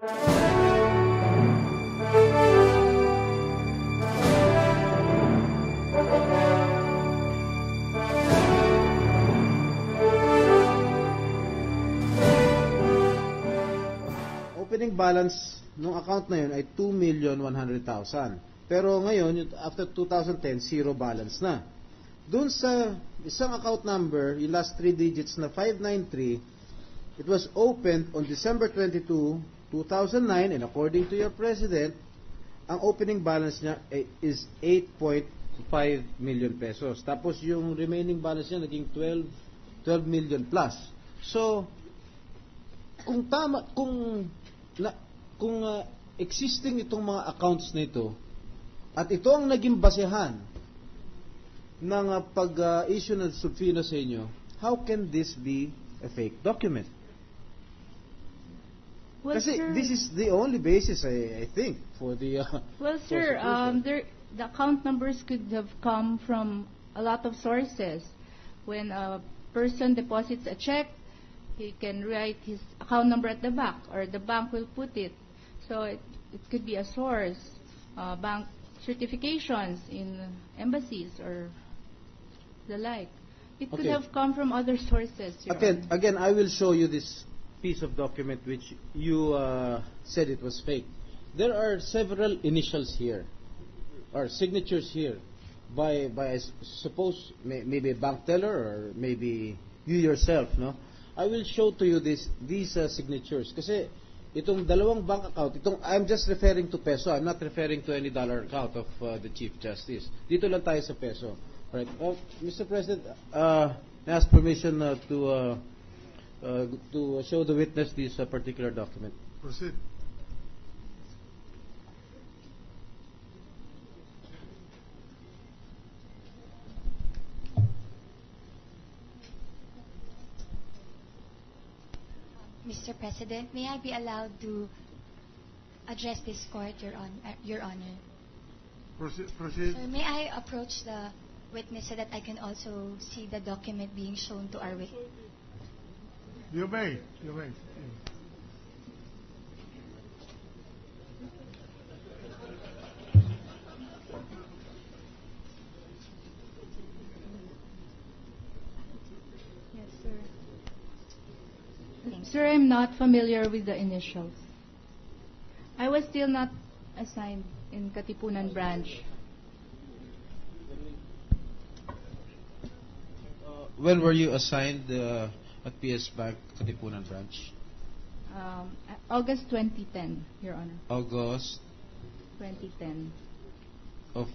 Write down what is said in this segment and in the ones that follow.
Opening balance nung account na yun ay 2,100,000. Pero ngayon, after 2010, zero balance na. Doon sa isang account number, yung last 3 digits na 593, it was opened on December 22, 2009, and according to your president, ang opening balance niya is 8.5 million pesos. Tapos yung remaining balance niya naging 12 million plus. So, kung tama, kung existing itong mga accounts nito, at ito ang naging basehan ng pag-issue ng subpoena sa inyo, how can this be a fake document? Well, Kasi sir, this is the only basis, I think, for the well, sir, prosecution. the account numbers could have come from a lot of sources. When a person deposits a check, he can write his account number at the back, or the bank will put it. So it could be a source, bank certifications in embassies or the like. It could Okay. have come from other sources, Your Honor. Again, I will show you this piece of document which you said it was fake. There are several initials here, or signatures here, by I suppose maybe a bank teller or maybe you yourself, no? I will show to you these signatures kasi itong dalawang bank account, I'm just referring to peso. I'm not referring to any dollar account of the Chief Justice. Dito lang tayo sa peso. Right. Mr. President, I ask permission to show the witness this particular document. Proceed. Mr. President, may I be allowed to address this court, Your Honor? Proceed. Sir, may I approach the witness so that I can also see the document being shown to our witness? You may. Yes, sir. Sir, I'm not familiar with the initials. I was still not assigned in Katipunan branch. When were you assigned at PS Bank Katipunan branch? August 2010, Your Honor. August 2010. of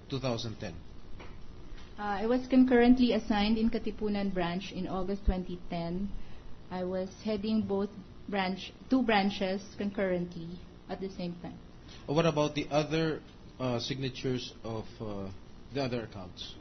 2010. I was concurrently assigned in Katipunan branch in August 2010. I was heading two branches concurrently at the same time. What about the other signatures of the other accounts?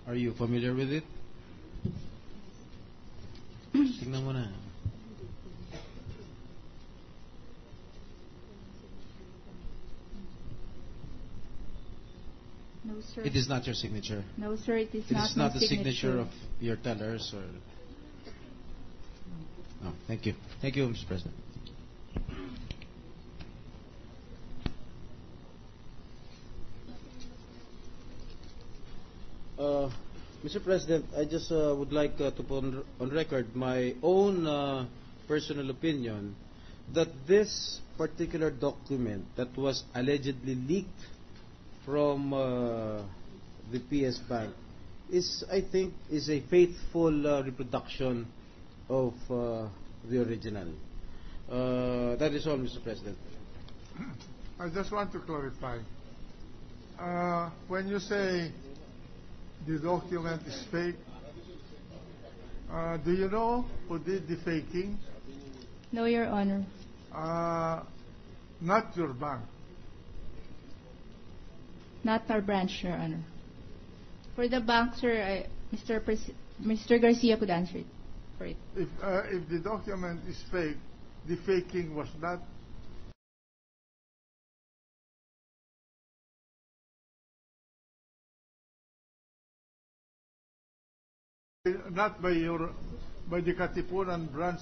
Are you familiar with it? Tingnan mo na. No, sir. It is not your signature. No, sir, it is It not is my not the signature of your tellers or... No, thank you. Thank you, Mr. President. Mr. President, I just would like to put on record my own personal opinion that this particular document that was allegedly leaked from the PS Bank I think, is a faithful reproduction of the original. That is all, Mr. President. I just want to clarify. When you say the document is fake, do you know who did the faking? No, Your Honor. Not your bank. Not our branch, Your Honor. For the bank, sir, Mr. Garcia could answer it for it. If the document is fake, the faking was not by the Katipunan branch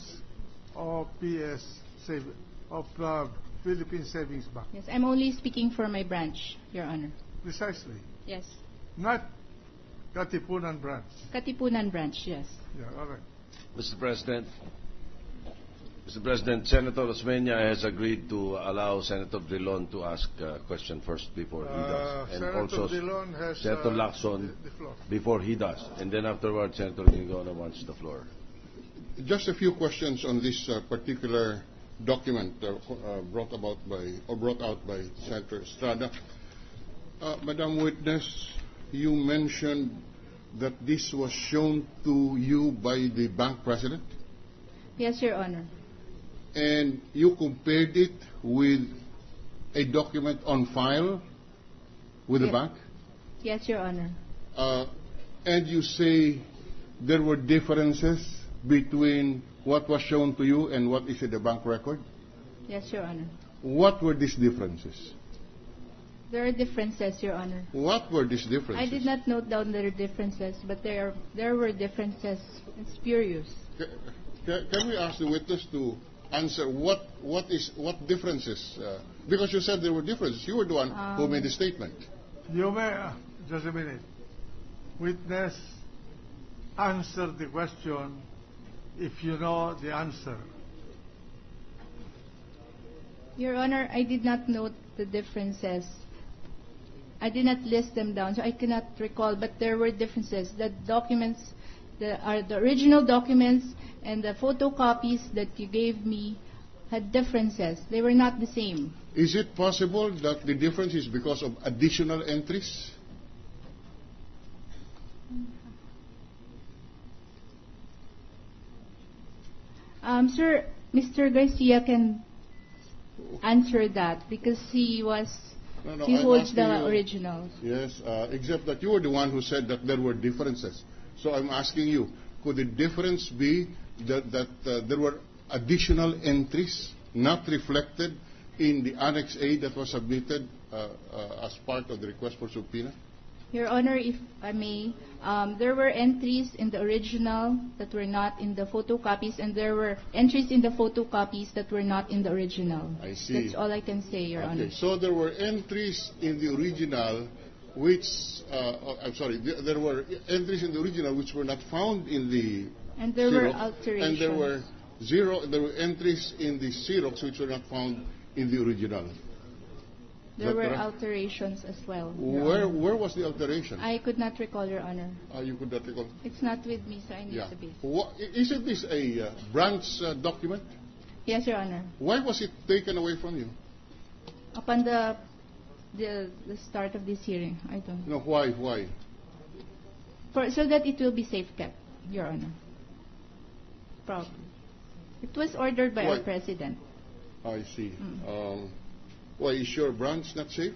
of PS Philippine Savings Bank. Yes, I'm only speaking for my branch, Your Honor. Precisely. Yes. Not Katipunan branch. Katipunan branch, yes. Yeah, all right. Mr. President, Senator Osmeña has agreed to allow Senator Drilon to ask a question first before he does. And Senator also Drilon has Senator Lacson the floor. before he does. And then afterwards, Senator Lingona wants the floor. Just a few questions on this particular document brought out by Senator Estrada. Madam Witness, you mentioned that this was shown to you by the bank president, Yes, Your Honor. and you compared it with a document on file with the Yeah. bank, Yes, Your Honor. and you say there were differences between what was shown to you and what is in the bank record. Yes, Your Honor. What were these differences? There are differences, Your Honor. What were these differences? I did not note down their differences, but there were differences. It's spurious. Can we ask the witness to answer what differences? Because you said there were differences. You were the one who made the statement. You may, just a minute. Witness, answer the question if you know the answer. Your Honor, I did not note the differences. I did not list them down, so I cannot recall, but there were differences. The documents are the original documents, and the photocopies that you gave me had differences. They were not the same. Is it possible that the difference is because of additional entries? Sir, Mr. Garcia can answer that because he No, he I'm holds asking the you- originals. Yes, except that you were the one who said that there were differences. So I'm asking you, could the difference be that there were additional entries not reflected in the Annex A that was submitted as part of the request for subpoena? Your Honor, if I may, there were entries in the original that were not in the photocopies, and there were entries in the photocopies that were not in the original. I see. That's all I can say, Your Honor. Okay, so there were entries in the original which, there were entries in the original which were not found in the And there were Xerox, alterations. and there were entries in the Xerox which were not found in the original. There that were correct? alterations as well. Your Honor. Where was the alteration? I could not recall, Your Honor. You could not recall. It's not with me, so I need Yeah. to be. Isn't this a branch document? Yes, Your Honor. Why was it taken away from you? Upon the start of this hearing, I don't know. No, why? So that it will be safe kept, Your Honor. Probably. It was ordered by Why? our president. I see. Why, is your branch not safe?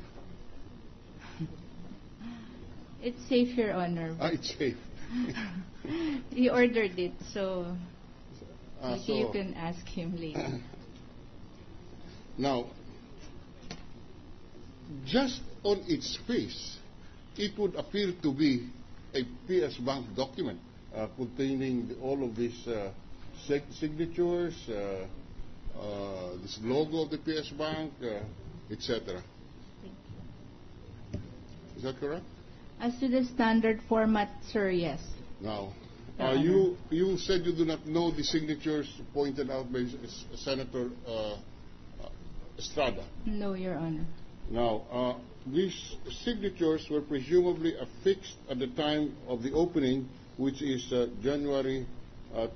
It's safe, Your Honor. It's safe. He ordered it, so maybe So- you can ask him later. Now, just on its face, it would appear to be a PS Bank document containing all of these signatures, this logo of the PS Bank, etc. Is that correct? As to the standard format, sir, yes. Now, Your you said you do not know the signatures pointed out by Senator Estrada. No, Your Honor. Now, these signatures were presumably affixed at the time of the opening, which is January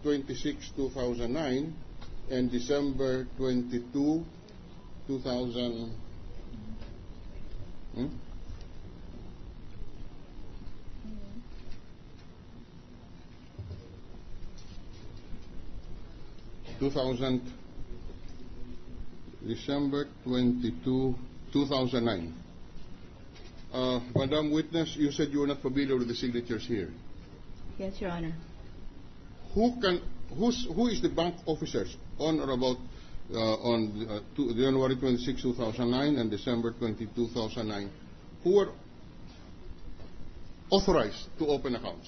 26, 2009, and December 22, 2000. 2000, December 22, 2009. Madam Witness, you said you were not familiar with the signatures here. Yes, Your Honor. Who is the bank officers on or about January 26, 2009 and December 22, 2009, who were authorized to open accounts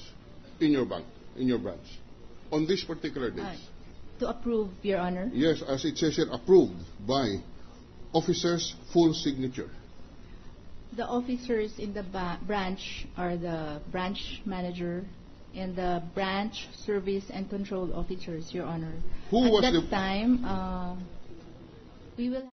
in your bank, in your branch, on these particular days? To approve, Your Honor. Yes, as it says here, approved by officers, full signature. The officers in the branch are the branch manager and the branch service and control officers, Your Honor. Who was At the- that time, we will